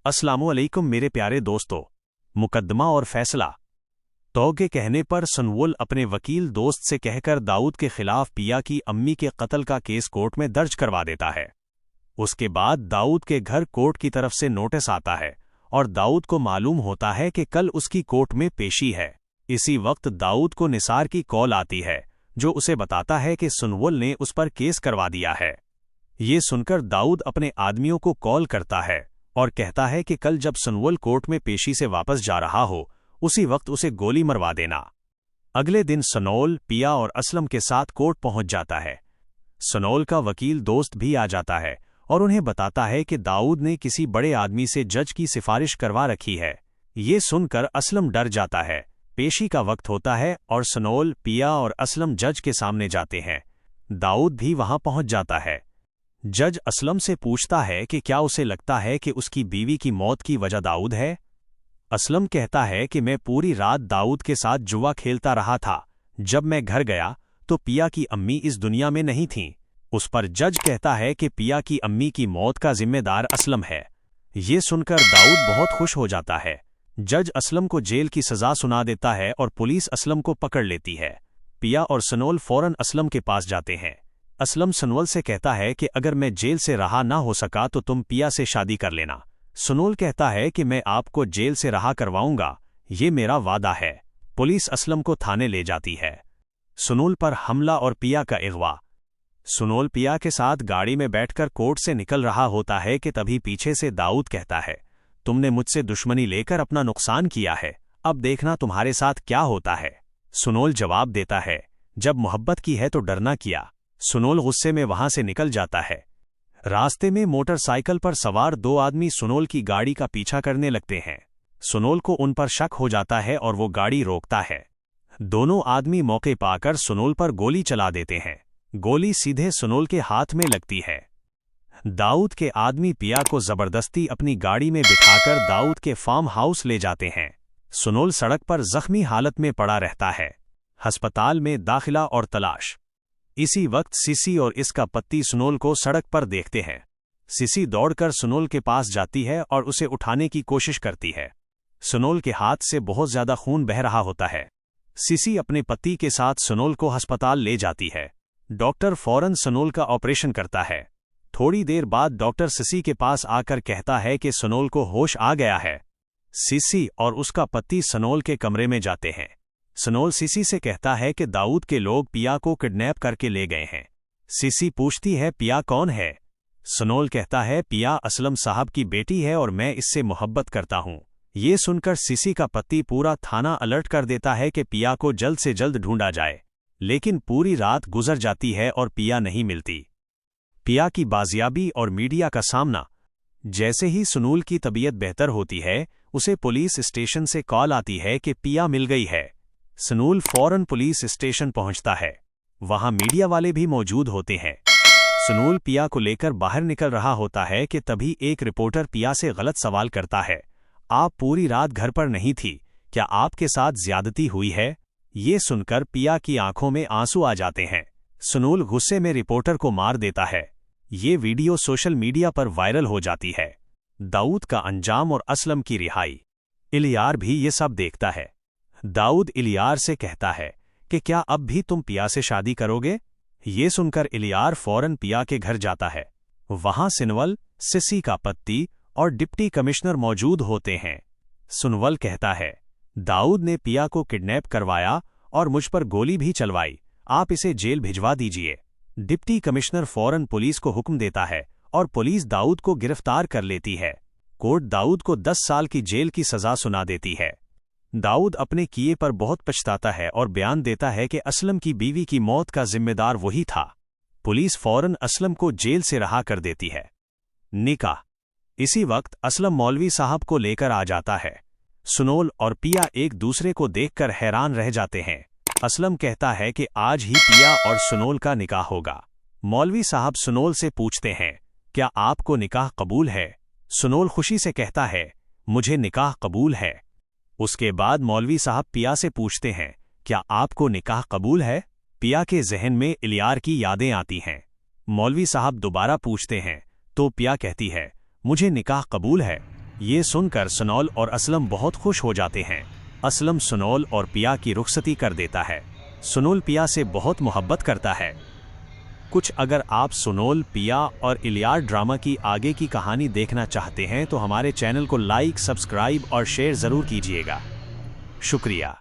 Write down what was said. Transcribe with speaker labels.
Speaker 1: अस्सलामुअलैकुम मेरे प्यारे दोस्तों। मुकद्दमा और फैसला। तो के कहने पर सनवुल अपने वकील दोस्त से कहकर दाऊद के खिलाफ पिया की अम्मी के कत्ल का केस कोर्ट में दर्ज करवा देता है। उसके बाद दाऊद के घर कोर्ट की तरफ से नोटिस आता है और दाऊद को मालूम होता है कि कल उसकी कोर्ट में पेशी है। इसी वक्त दाऊद को निसार की कॉल आती है जो उसे बताता है कि सनवुल ने उस पर केस करवा दिया है। ये सुनकर दाऊद अपने आदमियों को कॉल करता है और कहता है कि कल जब सनवुल कोर्ट में पेशी से वापस जा रहा हो उसी वक्त उसे गोली मरवा देना। अगले दिन सनोल, पिया और असलम के साथ कोर्ट पहुंच जाता है। सनोल का वकील दोस्त भी आ जाता है और उन्हें बताता है कि दाऊद ने किसी बड़े आदमी से जज की सिफारिश करवा रखी है। ये सुनकर असलम डर जाता है। पेशी का वक्त होता है और सनोल, पिया और असलम जज के सामने जाते हैं। दाऊद भी वहां पहुंच जाता है। जज असलम से पूछता है कि क्या उसे लगता है कि उसकी बीवी की मौत की वजह दाऊद है। असलम कहता है कि मैं पूरी रात दाऊद के साथ जुआ खेलता रहा था। जब मैं घर गया तो पिया की अम्मी इस दुनिया में नहीं थीं। उस पर जज कहता है कि पिया की अम्मी की मौत का जिम्मेदार असलम है। ये सुनकर दाऊद बहुत खुश हो जाता है। जज असलम को जेल की सजा सुना देता है और पुलिस असलम को पकड़ लेती है। पिया और सनोल फौरन असलम के पास जाते हैं। असलम सनवल से कहता है कि अगर मैं जेल से रहा ना हो सका तो तुम पिया से शादी कर लेना। सनोल कहता है कि मैं आपको जेल से रहा करवाऊंगा, ये मेरा वादा है। पुलिस असलम को थाने ले जाती है। सनोल पर हमला और पिया का अगवा। सनोल पिया के साथ गाड़ी में बैठकर कोर्ट से निकल रहा होता है कि तभी पीछे से दाऊद कहता है, तुमने मुझसे दुश्मनी लेकर अपना नुकसान किया है, अब देखना तुम्हारे साथ क्या होता है। सनोल जवाब देता है, जब मोहब्बत की है तो डरना किया। सनोल गुस्से में वहां से निकल जाता है। रास्ते में मोटरसाइकिल पर सवार दो आदमी सनोल की गाड़ी का पीछा करने लगते हैं। सनोल को उन पर शक हो जाता है और वो गाड़ी रोकता है। दोनों आदमी मौके पाकर सनोल पर गोली चला देते हैं। गोली सीधे सनोल के हाथ में लगती है। दाऊद के आदमी पिया को जबरदस्ती अपनी गाड़ी में बिठाकर दाऊद के फार्म हाउस ले जाते हैं। सनोल सड़क पर जख्मी हालत में पड़ा रहता है। अस्पताल में दाखिला और तलाश। इसी वक्त सिसी और इसका पति सनोल को सड़क पर देखते हैं। सिसी दौड़कर सनोल के पास जाती है और उसे उठाने की कोशिश करती है। सनोल के हाथ से बहुत ज्यादा खून बह रहा होता है। सिसी अपने पति के साथ सनोल को अस्पताल ले जाती है। डॉक्टर फौरन सनोल का ऑपरेशन करता है। थोड़ी देर बाद डॉक्टर सिसी के पास आकर कहता है कि सनोल को होश आ गया है। सिसी और उसका पति सनोल के कमरे में जाते हैं। सनोल सिसी से कहता है कि दाऊद के लोग पिया को किडनैप करके ले गए हैं। सिसी पूछती है, पिया कौन है? सनोल कहता है, पिया असलम साहब की बेटी है और मैं इससे मोहब्बत करता हूं। ये सुनकर सिसी का पति पूरा थाना अलर्ट कर देता है कि पिया को जल्द से जल्द ढूंढा जाए। लेकिन पूरी रात गुजर जाती है और पिया नहीं मिलती। पिया की बाजियाबी और मीडिया का सामना। जैसे ही सनोल की तबीयत बेहतर होती है उसे पुलिस स्टेशन से कॉल आती है कि पिया मिल गई है। सनोल फौरन पुलिस स्टेशन पहुंचता है। वहां मीडिया वाले भी मौजूद होते हैं। सनोल पिया को लेकर बाहर निकल रहा होता है कि तभी एक रिपोर्टर पिया से गलत सवाल करता है, आप पूरी रात घर पर नहीं थी, क्या आपके साथ ज्यादती हुई है? ये सुनकर पिया की आंखों में आंसू आ जाते हैं। सनोल गुस्से में रिपोर्टर को मार देता है। ये वीडियो सोशल मीडिया पर वायरल हो जाती है। दाऊद का अंजाम और असलम की रिहाई। इलियार भी ये सब देखता है। दाऊद इलियार से कहता है कि क्या अब भी तुम पिया से शादी करोगे? ये सुनकर इलियार फौरन पिया के घर जाता है। वहां सनवल, सिसी का पति और डिप्टी कमिश्नर मौजूद होते हैं। सनवल कहता है, दाऊद ने पिया को किडनैप करवाया और मुझ पर गोली भी चलवाई, आप इसे जेल भिजवा दीजिए। डिप्टी कमिश्नर फौरन पुलिस को हुक्म देता है और पुलिस दाऊद को गिरफ्तार कर लेती है। कोर्ट दाऊद को 10 साल की जेल की सजा सुना देती है। दाऊद अपने किए पर बहुत पछताता है और बयान देता है कि असलम की बीवी की मौत का जिम्मेदार वही था। पुलिस फौरन असलम को जेल से रहा कर देती है। निकाह। इसी वक्त असलम मौलवी साहब को लेकर आ जाता है। सनोल और पिया एक दूसरे को देखकर हैरान रह जाते हैं। असलम कहता है कि आज ही पिया और सनोल का निकाह होगा। मौलवी साहब सनोल से पूछते हैं, क्या आपको निकाह कबूल है? सनोल खुशी से कहता है, मुझे निकाह कबूल है। उसके बाद मौलवी साहब पिया से पूछते हैं, क्या आपको निकाह कबूल है? पिया के जहन में इलियार की यादें आती हैं। मौलवी साहब दोबारा पूछते हैं तो पिया कहती है, मुझे निकाह कबूल है। ये सुनकर सनोल और असलम बहुत खुश हो जाते हैं। असलम सनोल और पिया की रुखसती कर देता है। सनोल पिया से बहुत मोहब्बत करता है। कुछ अगर आप सनोल, पिया और इलियाड ड्रामा की आगे की कहानी देखना चाहते हैं तो हमारे चैनल को लाइक, सब्सक्राइब और शेयर ज़रूर कीजिएगा। शुक्रिया।